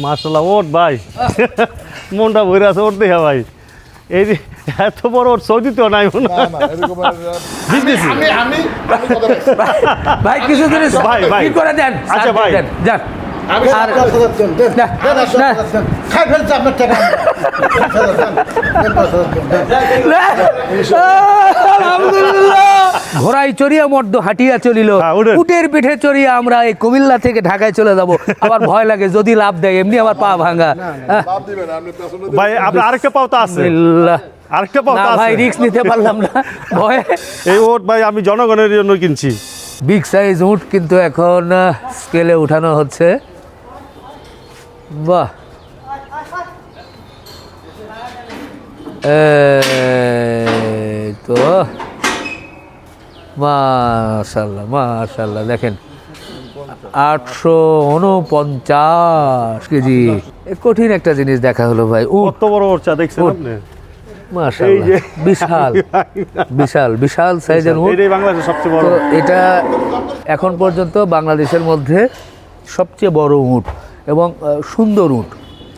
মাশাআল্লাহ ওট ভাই মনটা ভরে আছে ওট দেখা ভাই এই যে এত বড় ওট সৌদিতেও নাই মনে হয়। ভাই কিছু জিনিস ভাই, ভাই। কি করে দেন আচ্ছা, ভাই। যান ঘোড়ায় চড়িয়া মর্দ হাঁটিয়া চলিল, হ্যাঁ, উঠেন। উটের পিঠে চড়িয়া আমরা এই কুমিল্লা থেকে ঢাকায় চলে যাব। আবার ভয় লাগে যদি লাভ দেয়, এমনি আমার পা ভাঙা। ভাই আপনি আরেকটা পাও তো আছে বিল্লাহ। আরেকটা পাও না তো ভাই আছে রিস্ক নিতে পারলাম না ভয়ে। এই ওট ভাই আমি জনগণের জন্য কিনছি। বিগ সাইজ উট কিন্তু এখন স্কেলে উঠানো হচ্ছে। বাহ, এই তো মাশাআল্লাহ মাশাআল্লাহ, দেখেন 849 কেজি। কঠিন একটা জিনিস দেখা হলো ভাই। উট কত বড় ওট চা দেখছেন আপনি এই মাশাআল্লাহ যে বিশাল বিশাল বিশাল সাইজের উট। এটাই বাংলাদেশের সবচেয়ে বড় তো এটা এখন পর্যন্ত বাংলাদেশের মধ্যে সবচেয়ে বড় উট এবং সুন্দর উট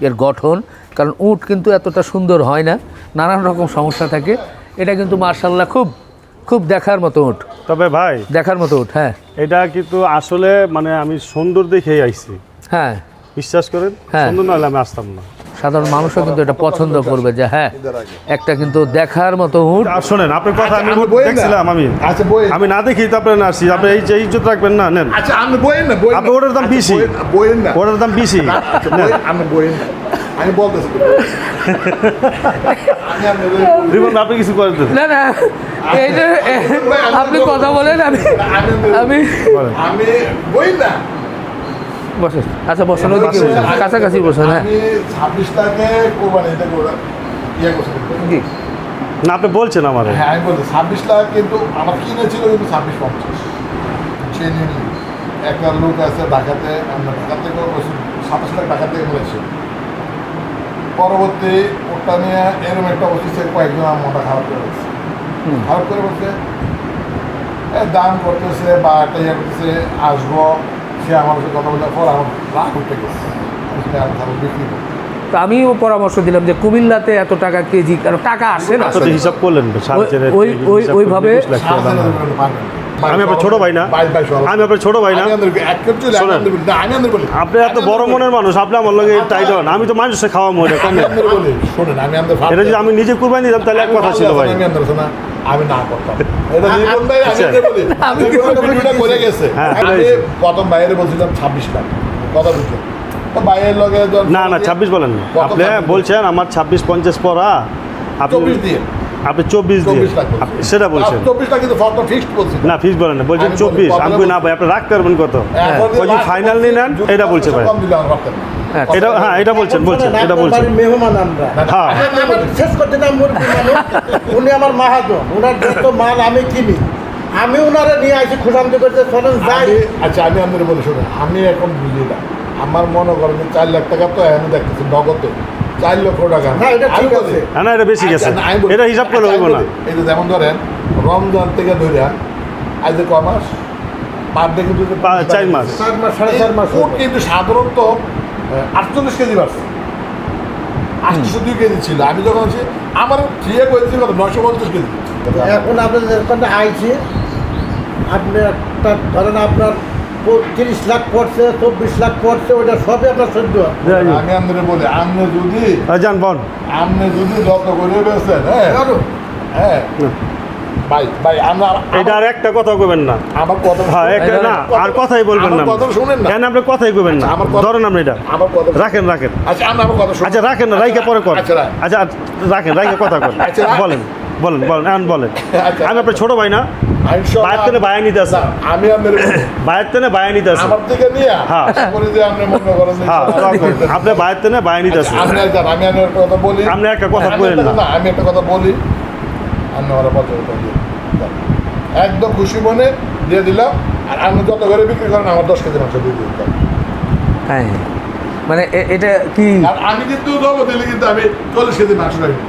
এর গঠন। কারণ উট কিন্তু এতটা সুন্দর হয় না, নানান রকম সমস্যা থাকে। এটা কিন্তু মাশাআল্লাহ খুব খুব দেখার মতো উট, তবে ভাই দেখার মতো উট। হ্যাঁ এটা কিন্তু আসলে মানে আমি সুন্দর দেখেই আইছি, হ্যাঁ, বিশ্বাস করেন। হ্যাঁ। সুন্দর নাহলে আমি আসতাম না। সাধারণ মানুষও কিন্তু এটা পছন্দ করবে যে হ্যাঁ একটা কিন্তু দেখার মতো উট। আর শোনেন আপনার কথা আমি আমি বইয়েন না। দেখছিলাম আমি আচ্ছা বই আমি না দেখি তো আপনার আসছি। আপনি এই যে ইজ্জত রাখবেন না, নেন। আচ্ছা আপনি বইয়েন না আপনি ওটার দাম বেশি, বইয়েন না ওটার দাম বেশি। আচ্ছা, আপনি বইয়েন না, আমি বলতেছি আমি আপনাদের রিবন আপনি কিছু করেন তো? না না, এই যে আপনি কথা বলেন, আমি আমি আমি বইয়েন না। বসেন। আচ্ছা বসেন, ওদিকে বসেন, কাছাকাছি বসেন। হ্যাঁ আমি 26 টাকা কোরবানি এটা করে ইয়ে করছি। জি না আপনি বলছেন আমার হ্যাঁ আমি বলছি 26 লাখ, কিন্তু আমার কিনেছিল কিন্তু 26-50 সে নিয়ে নিই। একটা লোক আছে ঢাকাতে, আমরা ঢাকা থেকে 27 লাখ টাকা থেকে বলেছি। পরবর্তী ওটা নিয়ে এরকম একটা অফিসে কয়েকজন আমার মোটা খারাপ করে বলছে, খারাপ করে বলছে দাম করতেছে বা একটা ইয়ে করতেছে, আসবো। সে আমার সাথে কথা বলার পর আমার রাগ উঠে গেছে, আমি সেটা আর খারাপ বিক্রি করবো। তো আমিও পরামর্শ দিলাম যে কুমিল্লাতে এত টাকা কেজি, কারণ টাকা আসে না তো হিসাব করলেন ওইভাবে আমি আপনার ছোট ভাই না, আমি আপনার ছোট ভাই না। শোনেন, আপনি এত বড় মনের মানুষ, আপনি আমার লগে টাইট হন। আমি তো মানুষের খাওয়া মনে কম। শোনেন আমি এটা যদি আমি নিজে কুরবানি দিতাম তাহলে এক কথা ছিল ভাই। আমি না করতাম এটা জীবন ভাই, আমি ভিডিওটা করে গেছে। আমি প্রথম বাইরে বলছিলাম 26 লাখ, কথা বুঝলেন তো বাইরের লগে না না 26 বলেন না, আপনি বলছেন আমার 26-50 পড়া, আপনি 24 দিয়ে আপনি 24 দিয়ে 24 লাখ বলছেন। সেটা বলছেন। 24 লাখ কিন্তু ফটো ফিক্সড বলছি না ফিক্স বলেন না, বলছেন আমি 24। বলি, আমি কই না ভাই আপনি রাখতে পারবেন কত? ওই যে ফাইনাল নিয়ে নেন এটা বলছে ভাই। কম দিলে আমার পারতেন না। এটা হ্যাঁ এটা বলছেন এটা বলছেন। মেহমান আমরা হ্যাঁ আমার শেষ করতে না মুরগি মানুষ, উনি আমার মাহাজন, ওনার যত মাল আমি কিনি, আমি ওনারা নিয়ে আসি খুশান্তি করতে চলেন যাই। আচ্ছা আমি আপনাদের বলে শুনুন, আমি এখন বুঝি না, আমার মনে করেন 4 লাখ টাকা তো এখন দেখতেছি নগদে 4 লক্ষ টাকা। না, এটা ঠিক আছে। না এটা বেশি গেছে, আচ্ছা, আমি বলি, এটা হিসাব করলে হইব না। এই যে যেমন ধরেন রমজান থেকে ধরে আজ ক মাস পার ডে কিন্তু 4 মাস 4 মাস 4.5 মাস উট কিন্তু সাধারণত 48 কেজি বাড়ছে, 802 কেজি ছিল। আমি যখন আছি আমার ঠিক হয়েছিল 950 কেজি। এখন আপনাদের ওখানে আইছি, আপনি একটা ধরেন আপনার 30 লাখ পড়ছে, 24 লাখ পড়ছে, ওইটা সবই আপনার সহ্য। আমি আপনাদের বলি, আপনি যদি জান বল যত করে বেছেন, হ্যাঁ ভাই আমরা এটা আর একটা কথা কইবেন না। আমার কথা হ্যাঁ একটা না আর কথাই বলবেন না, আমার কথা শুনেন না। কেন আপনি কথাই কইবেন না। আমার কথা- ধরেন আপনি এটা আমার কথা রাখেন আচ্ছা আমি আমার কথা শুনুন। আচ্ছা রাখেন না, রাইকে পরে কর। আচ্ছা, রাখ। আচ্ছা রাখেন রাইকে কথা কর। আচ্ছা, রাখ। বলেন বলেন এখন বলেন। আচ্ছা। আমি আপনার ছোট ভাই না, বাইরে থেকে বায়া নিতে আসে, আমি আপনার বাইরে থেকে বায়া নিতে আসে। আমার থেকে নিয়ে হ্যাঁ। আশা করি যে আপনি মনে করেন যে হ্যাঁ ইনশাআল্লাহ করবেন। আপনি বাইরে থেকে বায়া নিতে আসে। আমি একটা কথা বলি, আপনি একটা কথা আমি বলেন একটা না। আমি একটা কথা বলি, আপনি আমার পছন্দ দিয়ে একদম খুশি মনে দিয়ে দিলাম। আর আপনি যত করে বিক্রি করেন আমার 10 কেজি মাংস দিয়ে দিলাম। হ্যাঁ মানে এটা কি আর আমি কিন্তু দেবো দিলে কিন্তু আমি 40 কেজি মাংস রাখি,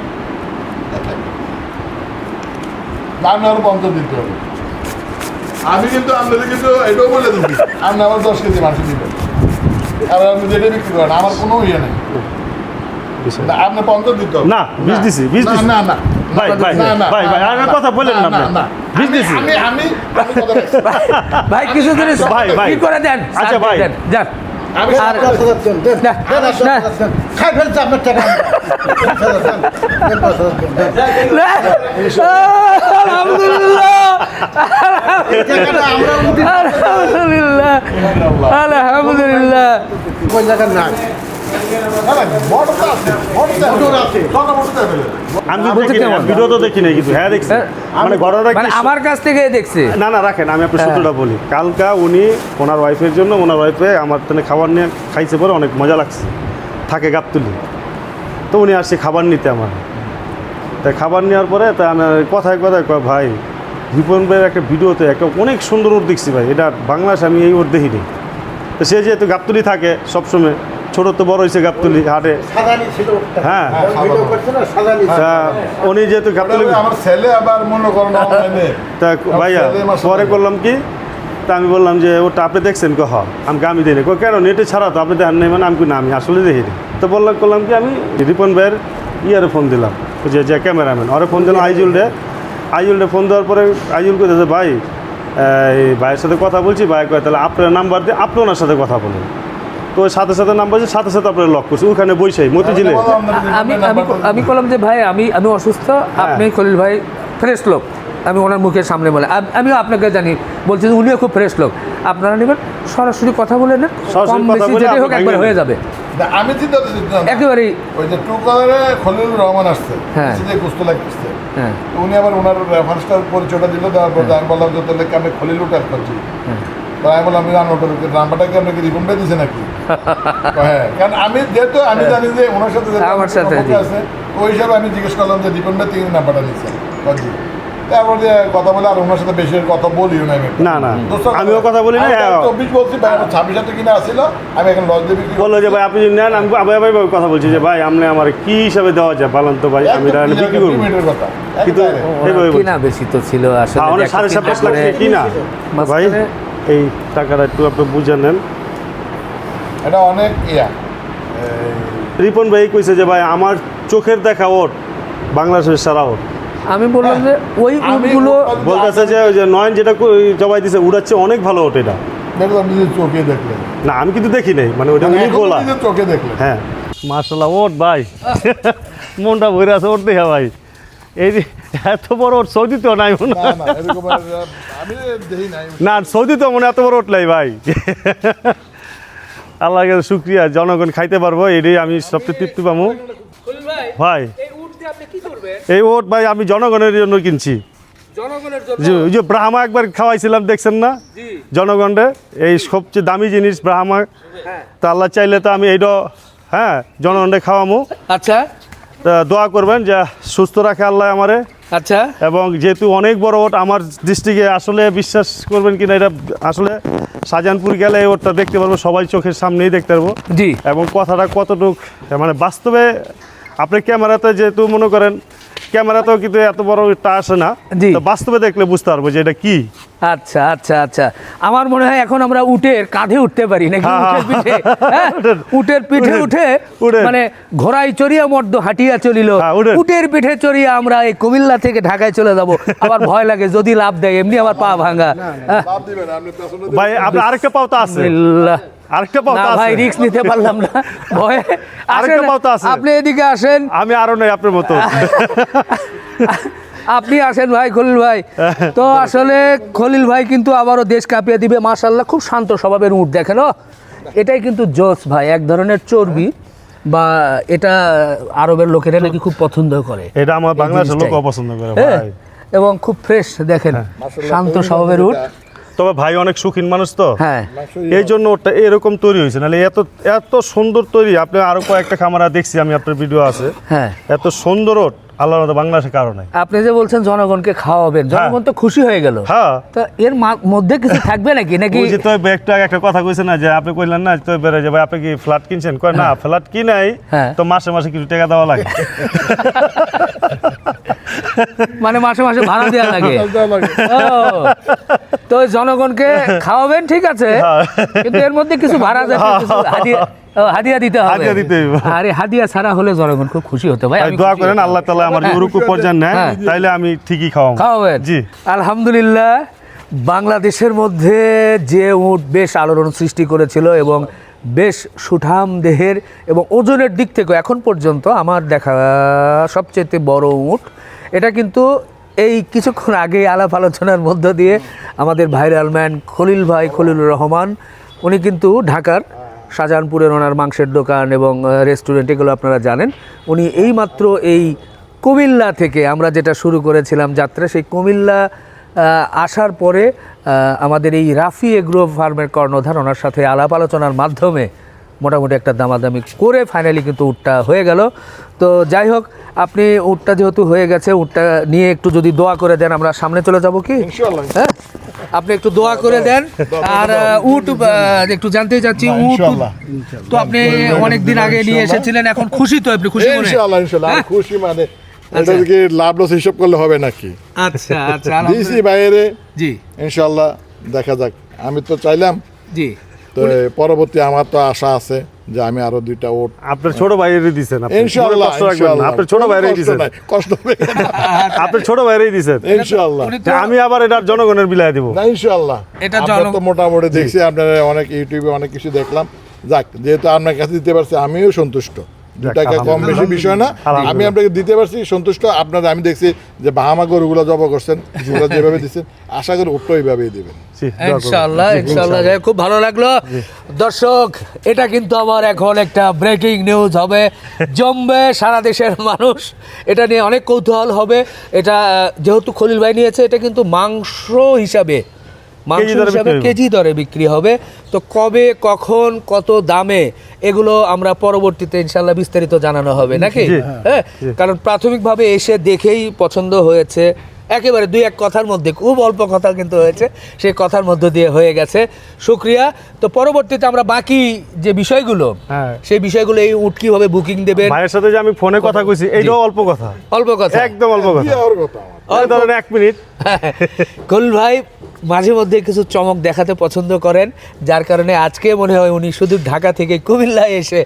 আমি আরো 50 দিতে হবে। আমি কিন্তু আপনাদের কিন্তু এটাও বলে দিচ্ছি, আপনি আমার 10 কেজি মাংস দিবেন। আর আপনি যেটা বিক্রি করেন আমার কোনো ইয়ে নেই না, আপনি 50 দিতে হবে না বিষ দিছি বিষ না দিছি না না ভাই ভাই না, না, ভাই ভাই আর কথা বলেন না আপনি বিষ দিছি আমি কথা বলছি। ভাই কিছু জিনিস ভাই, ভাই। কি করে দেন আচ্ছা, ভাই। দেন, যান আমি আর দেন, খাই ফেলছে আপনার টাকা আলহামদুলিল্লাহ আমরা আলহামদুলিল্লাহ আলহামদুলিল্লাহ ওই জায়গার না না, না, মোটর তো আছে, মোটর তো মোটর আছে। সব মোটর তো available। আমি তো বলতে দেখি না কেমন? ভিডিও তো দেখি না কিন্তু হ্যাঁ দেখছি মানে ঘটনাটা মানে কি আমার কাছ থেকে দেখছে না না রাখেন আমি আপনার সূত্রটা বলি কালকা উনি ওনার ওয়াইফের জন্য ওনার ওয়াইফে আমার জন্য খাবার নিয়ে খাইছে পরে অনেক মজা লাগছে থাকে গাবতুলি তো উনি আসছে খাবার নিতে আমার তাই খাবার নেওয়ার পরে তা আমি কথায় কথায় কয় ভাই রিপন ভাইয়ের একটা ভিডিওতে একটা অনেক সুন্দর ওর দেখছি ভাই এটা বাংলাদেশ আমি এই ওর দেখিনি তো সে যেহেতু গাবতুলি থাকে সবসময় ছোটো তো বড় হয়েছে গাবতুলি হাটে সাদানি ছিল ওটা। হ্যাঁ ওই ভিডিও করছে না সাদানি ছিল। তা উনি যেহেতু গাবতুলি আমার ছেলে আবার মনে করেন অনলাইনে তা ভাইয়া ছেলে আমার সাথে পরে করলাম কি তা আমি বললাম যে ওটা আপনি দেখছেন কহ আমি দিই না কেন নেটে ছাড়া তো আপনি দেখেন নাই মানে আমি কই, না আমি আসলে দেখিনি তো করলাম কি আমি রিপন ভাইয়ের ইয়ারে ফোন দিলাম ওই যে ক্যামেরাম্যান ওরে ফোন দিলাম আইজুলরে ফোন দেওয়ার পরে আইজুল কইতে যে ভাই এই ভাইয়ের সাথে কথা বলছি ভাই কয় তাহলে আপনার নাম্বার দিয়ে আপনি ওনার সাথে কথা বলেন তো ওই সাথে সাথে নাম্বার দিয়ে সাথে সাথে আপনার লক করছি ওখানে বইসাই মতিঝিলে আমি আমি আমি বললাম যে ভাই আমি অসুস্থ আপনি খলিল ভাই ফ্রেশ লোক আমি ওনার মুখের সামনে বলে আমিও আপনাকে জানি বলছি যে উনিও খুব ফ্রেশ লোক আপনারা নেবেন সরাসরি কথা বলে নেন সরাসরি কম কথা বেশি বলে যেটাই হোক আপনি একবার ভাঙিয়ে হয়ে যাবে আমি চিন্তা করছি একেবারেই ওই যে টু কালারে খলিলুর রহমান আসছে হ্যাঁ। যে কুস্ত লাগতেছে হ্যাঁ তো উনি আবার ওনার রেফারেন্সটার পরিচয়টা দিল দেওয়ার পর আমি বললাম যে তাহলে কি আমি খলিলু টাইপ করছি তো আমি বললাম নাম্বারটা কি আপনাকে রিপন ভাই দিছে নাকি তো হ্যাঁ কারণ আমি যেহেতু আমি জানি যে ওনার সাথে যেহেতু আমার সাথে, সম্পর্ক জি। আছে তো ওই হিসাবে আমি জিজ্ঞেস করলাম যে রিপন ভাই তিনি নাম্বারটা দিচ্ছেন জি তারপর যে কথা বলে আর ওনার সাথে বেশি কথা বলিও না আমি না না আমিও কথা বলি না হ্যাঁ 24 বলছি ভাই আমার 26 হাজার কিনা আসছিল আমি এখন লস দিয়ে বিক্রি বললো যে ভাই আপনি যদি নেন আমি ভাই কথা বলছি যে ভাই আপনি আমার কি হিসাবে দেওয়া যায় বলেন তো ভাই আমি এটা বিক্রি করবো মিনিটের কথা কিন্তু এইভাবে বলছি। কিনা বেশি তো ছিল আসলে হ্যাঁ, অনেক যে একটা 7.5 লাখ চিন্তা করে- কিনা ভাই মাঝখানে- এই টাকাটা একটু আপনি বুঝে নেন এটা অনেক রিপন ভাই কইছে যে ভাই আমার চোখের দেখা ওট বাংলাদেশের সারা ওট আমি বললাম যে ওই আমি উটগুলো বলতেছে যে ওই যে নয়ন যেটা জবাই দিছে উড়াচ্ছে অনেক ভালো ওট এটা দেখলাম নিজের চোখে দেখলেন না আমি কিন্তু দেখি নাই মানে ওটা উনি এখন বলা নিজের চোখে দেখলেন হ্যাঁ মার্শাল্লাহ ওট ভাই মনটা ভরে আছে ওট দেখা ভাই এই যে এত বড় ওট সৌদিতেও নাই মনে না হয়। না এরকম আমি দেখি নাই না সৌদিতেও মনে হয় এত বড় ওট নাই ভাই আল্লাহকে শুক্রিয়া জনগণ খাইতে পারবো এটাই আমি সবচেয়ে তৃপ্তি পাবো ভাই এই ওট ভাই আমি জনগণের জন্য কিনছি জনগণের ওই যে ব্রাহ্মা একবার খাওয়াইছিলাম দেখছেন না জনগণরে এই সবচেয়ে দামি জিনিস ব্রাহ্মা তা আল্লাহ চাইলে তো আমি এইটা হ্যাঁ জনগণরে খাওয়ামো আচ্ছা তা দোয়া করবেন যে সুস্থ রাখে আল্লাহ আমারে আচ্ছা এবং যেহেতু অনেক বড় ওট আমার দৃষ্টিকে আসলে বিশ্বাস করবেন কিনা এটা আসলে শাহজাহানপুর গেলে এই ওটটা দেখতে পারবো সবাই চোখের সামনেই দেখতে পারবো জি এবং কথাটা কতটুক মানে বাস্তবে আপনি ক্যামেরাতে যেহেতু মনে করেন ক্যামেরাতেও কিন্তু এত বড় টা আসে না জি। তো বাস্তবে দেখলে বুঝতে পারবো যে এটা কি আচ্ছা আচ্ছা আচ্ছা আমার মনে হয় এখন আমরা উটের কাঁধে উঠতে পারি নাকি হ্যাঁ, উটের পিঠে হ্যাঁ? উটের পিঠে উঠেন, উঠে উঠেন। মানে ঘোড়ায় চড়িয়া মর্দ হাঁটিয়া চলিল হ্যাঁ, উঠেন। উটের পিঠে চড়িয়া আমরা এই কুমিল্লা থেকে ঢাকায় চলে যাব আবার ভয় লাগে যদি লাভ দেয় এমনি আমার পা ভাঙা হ্যাঁ। লাভ দিবেন আপনি পেছনে ভাই আপনার আরেকটা পাওতা আছে বিল্লাহ। আরেকটা না পাওতা ভাই আছে রিস্ক নিতে পারলাম না ভয়ে আরেকটা আসেন, পাওতা আছে। আপনি এদিকে আসেন আমি আরো নাই আপনার মতো আপনি আসেন ভাই খলিল ভাই তো আসলে খলিল ভাই কিন্তু আবারও দেশ কাঁপিয়ে দিবে মাশাল্লাহ খুব শান্ত স্বভাবের উট দেখেন ও। এটাই কিন্তু জোস ভাই এক ধরনের চর্বি বা এটা আরবের লোকেরা নাকি খুব পছন্দ করে এটা আমার এই বাংলাদেশের লোক জিনিসটাই। অপছন্দ করে হ্যাঁ, ভাই এবং খুব ফ্রেশ দেখেন শান্ত স্বভাবের উট তবে ভাই অনেক শৌখিন মানুষ তো হ্যাঁ এই জন্য ওটা এরকম তৈরি হয়েছে নাহলে এত এত সুন্দর তৈরি আপনি আরো কয়েকটা খামারা দেখছি আমি আপনার ভিডিও আছে হ্যাঁ এত সুন্দর ওট আল্লাহর মতো বাংলাদেশে কারো নাই। আপনি যে বলছেন জনগণকে খাওয়াবেন, জনগণ তো খুশি হয়ে গেল। হ্যাঁ তো এর মধ্যে কিছু থাকবে নাকি নাকি ওই যে তো একটু আগে একটা কথা কইছে না যে আপনি কইলেন না তো বেড়ে যে ভাই আপনি কি ফ্ল্যাট কিনছেন, কয় না ফ্ল্যাট কি নাই, হ্যাঁ। তো মাসে মাসে কিছু টাকা দেওয়া লাগে। মানে মাসে মাসে ভাড়া দেওয়া লাগে? ও, তো ওই জনগণকে খাওয়াবেন ঠিক আছে, কিন্তু এর মধ্যে কিছু ভাড়া যাবে, কিছু হাদিয়া দিতে হবে। হাদিয়া দিতে হবে। আরে হাদিয়া ছাড়া হলে জনগণ খুব খুশি হতে ভাই। ভাই আমি দোয়া খুশি। করেন আল্লাহ তাআলা আমার ইউরোপ পর্যায়ে নেয়, হ্যাঁ। তাইলে আমি ঠিকই খাওয়াবো। খাওয়াবেন? জি আলহামদুলিল্লাহ, বাংলাদেশের মধ্যে যে উট বেশ আলোড়ন সৃষ্টি করেছিল এবং বেশ সুঠাম দেহের এবং ওজনের দিক থেকে এখন পর্যন্ত আমার দেখা সবচেয়ে বড় উট, এটা কিন্তু এই কিছুক্ষণ আগে আলাপ আলোচনার মধ্য দিয়ে আমাদের ভাইরাল ম্যান খলিলুর রহমান, উনি কিন্তু ঢাকার শাহজাহানপুরের ওনার মাংসের দোকান এবং রেস্টুরেন্ট, এগুলো আপনারা জানেন, উনি এইমাত্র এই কুমিল্লা থেকে আমরা যেটা শুরু করেছিলাম যাত্রা, সেই কুমিল্লা আসার পরে আমাদের এই রাফি এগ্রো ফার্মের কর্ণধার, ওনার সাথে আলাপ আলোচনার মাধ্যমে মোটামুটি একটা দামাদামি করে ফাইনালি কিন্তু উটটা হয়ে গেল। তো যাই হোক, আপনি উটটা যেহেতু হয়ে গেছে, উটটা নিয়ে একটু যদি দোয়া করে দেন, আমরা সামনে চলে যাব কি? ইনশাআল্লাহ। হ্যাঁ, আপনি একটু দোয়া করে দেন। আর উট একটু জানতে চাচ্ছি, উট ইনশাআল্লাহ। তো আপনি অনেক দিন আগে নিয়ে এসেছিলেন, এখন খুশি তো? আপনি খুশি মনে? ইনশাআল্লাহ ইনশাআল্লাহ আমি খুশি, মানে এটা কি লাভ লস হিসাব করলে হবে নাকি? আচ্ছা আচ্ছা, দিছি বাইরে, জি ইনশাআল্লাহ দেখা যাক। আমি তো চাইলাম, জি, তো পরবর্তী আমার তো আশা আছে যে আমি আরো 2টা ওট আপনার ছোট ভাইয়েরই দিছেন, আপনি ইনশাআল্লাহ কষ্ট রাখবেন না, আপনার ছোট ভাইয়েরই দিছেন, কষ্ট হবে না। আপনার ছোট ভাইয়েরই দিছেন। ইনশাআল্লাহ উনি তো আমি আবার এটা জনগণের বিলায় দিব। না ইনশাআল্লাহ, এটা আপনার তো মোটামুটি দেখছি, আপনারা অনেক ইউটিউবে অনেক কিছু দেখলাম। যাক, যেহেতু আপনার কাছে দিতে পারছি আমিও সন্তুষ্ট। 2 টাকা কম বেশি বিষয় না, আমি আপনাকে দিতে পারছি সন্তুষ্ট। আপনারা আমি দেখছি যে বাহামা গরুগুলো জব করছেন, ওরা যেভাবে দিচ্ছেন, আশা করি উঠটো এইভাবেই দেবেন। জি, দোয়া করবেন। ইনশাআল্লাহ ইনশাআল্লাহ। যাই হোক, খুব ভালো লাগলো দর্শক। এটা কিন্তু আমার এখন একটা ব্রেকিং নিউজ হবে, জমবে সারা দেশের মানুষ, এটা নিয়ে অনেক কৌতূহল হবে। এটা যেহেতু খলিল ভাই নিয়েছে, এটা কিন্তু মাংস হিসাবে কেজি দরে বিক্রি হবে। তো কবে, কখন, কত দামে, এগুলো আমরা পরবর্তীতে ইনশাআল্লাহ বিস্তারিত জানানো হবে নাকি? হ্যাঁ, কারণ প্রাথমিকভাবে এসে দেখেই পছন্দ হয়েছে, একেবারে 2-1 কথার মধ্যে, খুব অল্প কথা কিন্তু হয়েছে, সেই কথার মধ্য দিয়ে হয়ে গেছে। শুকরিয়া। তো পরবর্তীতে আমরা বাকি যে বিষয়গুলো, হ্যাঁ। সেই বিষয়গুলো, এই উট কিভাবে বুকিং দেবেন, ভাইয়ের সাথে যে আমি ফোনে কথা কইছি, এইটাও অল্প কথা, অল্প কথা, একদম অল্প কথা, কি আর কথা আমার। এই ধরেন 1 মিনিট। খলিল ভাই মাঝে মধ্যে কিছু চমক দেখাতে পছন্দ করেন, যার কারণে আজকে মনে হয় উনি শুধু ঢাকা থেকে কুমিল্লায় এসে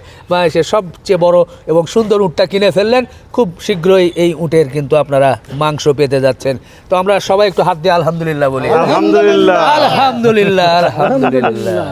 সবচেয়ে বড় এবং সুন্দর উটটা কিনে ফেললেন। খুব শীঘ্রই এই উটের কিন্তু আপনারা মাংস পেতে যাচ্ছেন। তো আমরা সবাই একটু হাত দিয়ে আলহামদুলিল্লাহ বলি। আলহামদুলিল্লাহ। আলহামদুলিল্লাহ, আলহামদুলিল্লাহ।